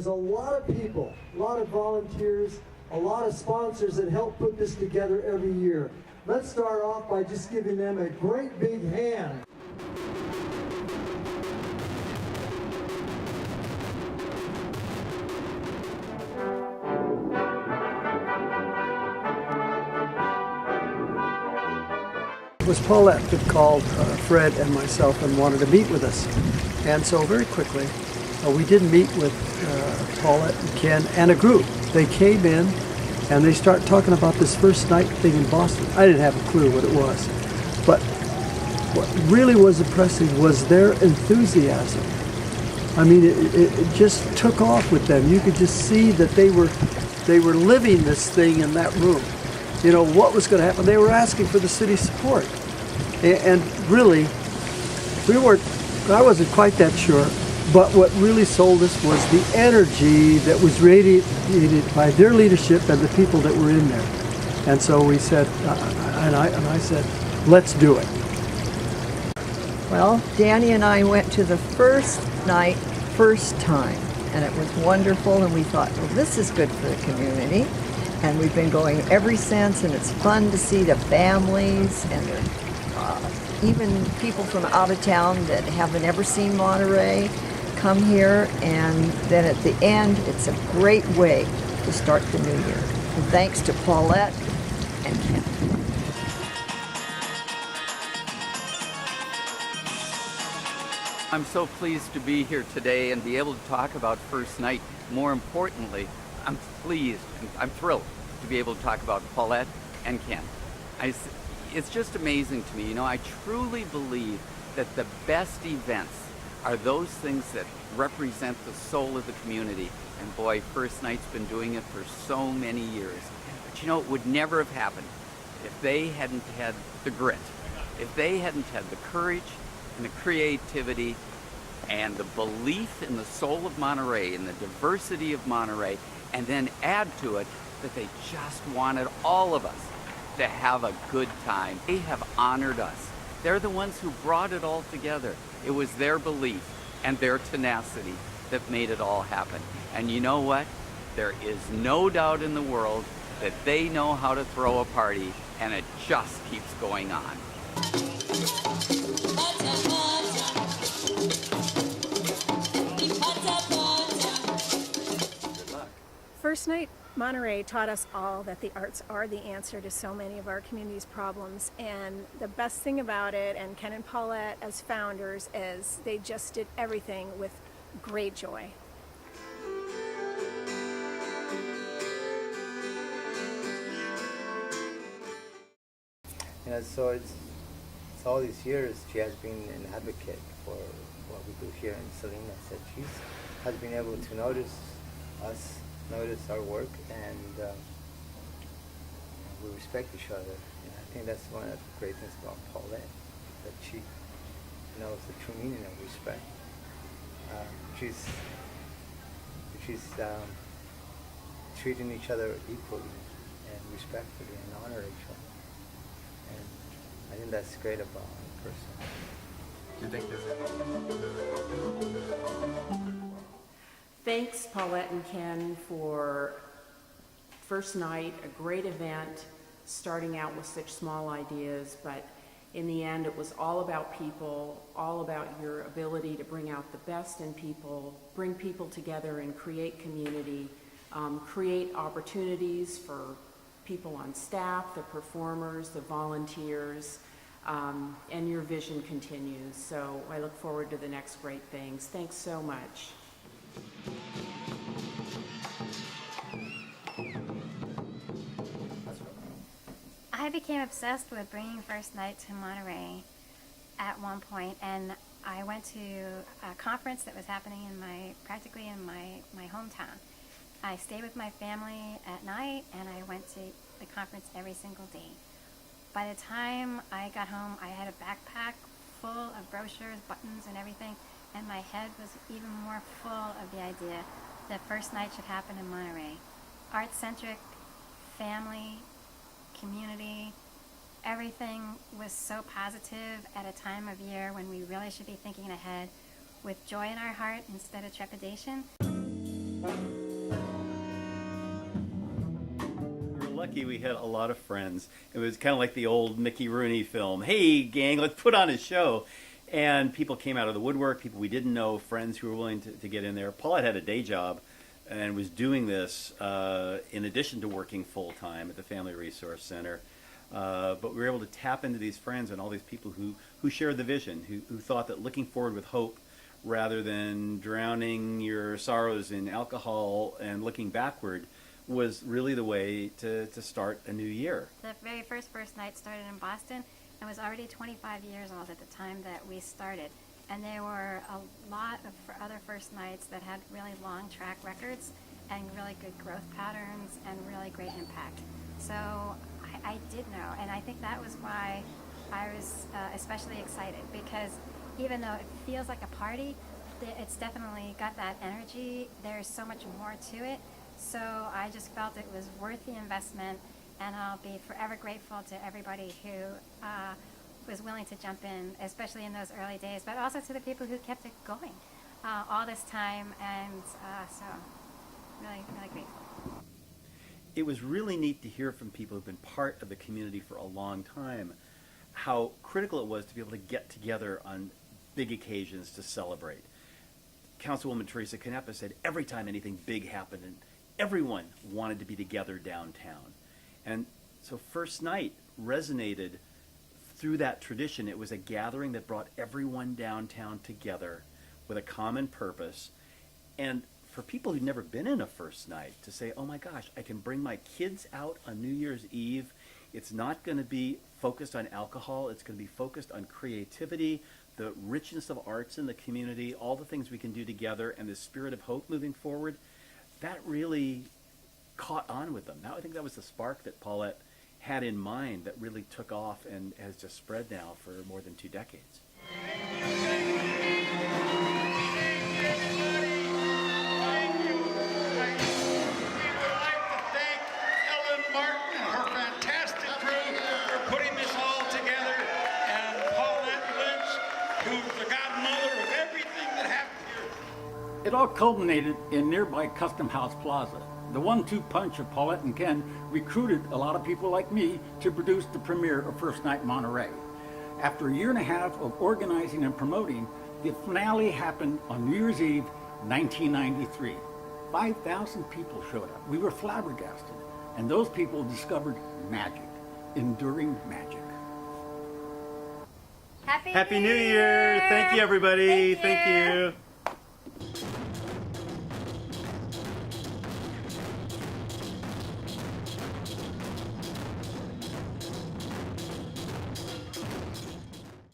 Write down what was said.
there's a lot of people, a lot of volunteers, a lot of sponsors that help put this together every year. Let's start off by just giving them a great big hand. It was Paulette that called Fred and myself and wanted to meet with us. And so very quickly, we did meet with Paulette and Ken and a group. They came in and they started talking about this First Night thing in Boston. I didn't have a clue what it was. But what really was impressive was their enthusiasm. I mean, it just took off with them. You could just see that they were living this thing in that room. You know, what was going to happen. They were asking for the city's support. And really, I wasn't quite that sure, but what really sold us was the energy that was radiated by their leadership and the people that were in there. And so we said, and I said, let's do it. Well, Danny and I went to the first night, first time, and it was wonderful, and we thought, well, this is good for the community. And we've been going ever since, and it's fun to see the families and even people from out of town that haven't ever seen Monterey come here. And then at the end, it's a great way to start the new year. And thanks to Paulette and Ken. I'm so pleased to be here today and be able to talk about First Night. More importantly, I'm pleased, I'm thrilled to be able to talk about Paulette and Ken. It's just amazing to me. You know, I truly believe that the best events are those things that represent the soul of the community. And boy, First Night's been doing it for so many years. But you know, it would never have happened if they hadn't had the grit, if they hadn't had the courage and the creativity and the belief in the soul of Monterey and the diversity of Monterey, and then add to it that they just wanted all of us to have a good time. They have honored us. They're the ones who brought it all together. It was their belief and their tenacity that made it all happen. And you know what? There is no doubt in the world that they know how to throw a party, and it just keeps going on. First Night Monterey taught us all that the arts are the answer to so many of our community's problems, and the best thing about it, and Ken and Paulette as founders, is they just did everything with great joy. Yeah, so it's all these years she has been an advocate for what we do here in Salinas, that she has been able to notice us, notice our work, and we respect each other. And I think that's one of the great things about Paulette, that she knows the true meaning of respect. She's treating each other equally and respectfully and honor each other. And I think that's great about a person. Do you think this? Thanks, Paulette and Ken, for First Night, a great event, starting out with such small ideas, but in the end it was all about people, all about your ability to bring out the best in people, bring people together and create community, create opportunities for people on staff, the performers, the volunteers, and your vision continues. So I look forward to the next great things. Thanks so much. I became obsessed with bringing First Night to Monterey at one point, and I went to a conference that was happening practically in my hometown. I stayed with my family at night, and I went to the conference every single day. By the time I got home, I had a backpack full of brochures, buttons, and everything, and my head was even more full of the idea that First Night should happen in Monterey. Art-centric, family, community, everything was so positive at a time of year when we really should be thinking ahead with joy in our heart instead of trepidation. lucky. We had a lot of friends. It was kind of like the old Mickey Rooney film. Hey, gang, let's put on a show. And people came out of the woodwork, people we didn't know, friends who were willing to get in there. Paulette had a day job and was doing this in addition to working full-time at the Family Resource Center. But we were able to tap into these friends and all these people who shared the vision, who thought that looking forward with hope rather than drowning your sorrows in alcohol and looking backward was really the way to start a new year. The very first night started in Boston and was already 25 years old at the time that we started. And there were a lot of other first nights that had really long track records and really good growth patterns and really great impact. So I did know, and I think that was why I was especially excited, because even though it feels like a party, it's definitely got that energy. There's so much more to it. So I just felt it was worth the investment, and I'll be forever grateful to everybody who was willing to jump in, especially in those early days, but also to the people who kept it going all this time, and so really, really grateful. It was really neat to hear from people who've been part of the community for a long time how critical it was to be able to get together on big occasions to celebrate. Councilwoman Teresa Canepa said every time anything big happened, and everyone wanted to be together downtown. And so First Night resonated through that tradition. It was a gathering that brought everyone downtown together with a common purpose. And for people who've never been in a First Night to say, oh my gosh, I can bring my kids out on New Year's Eve. It's not going to be focused on alcohol. It's going to be focused on creativity, the richness of arts in the community, all the things we can do together, and the spirit of hope moving forward. That really caught on with them. Now I think that was the spark that Paulette had in mind that really took off and has just spread now for more than 2 decades. It all culminated in nearby Custom House Plaza. The 1-2 punch of Paulette and Ken recruited a lot of people like me to produce the premiere of First Night Monterey. After a year and a half of organizing and promoting, the finale happened on New Year's Eve, 1993. 5,000 people showed up. We were flabbergasted, and those people discovered magic, enduring magic. Happy New Year! Thank you, everybody. Thank you. Thank you.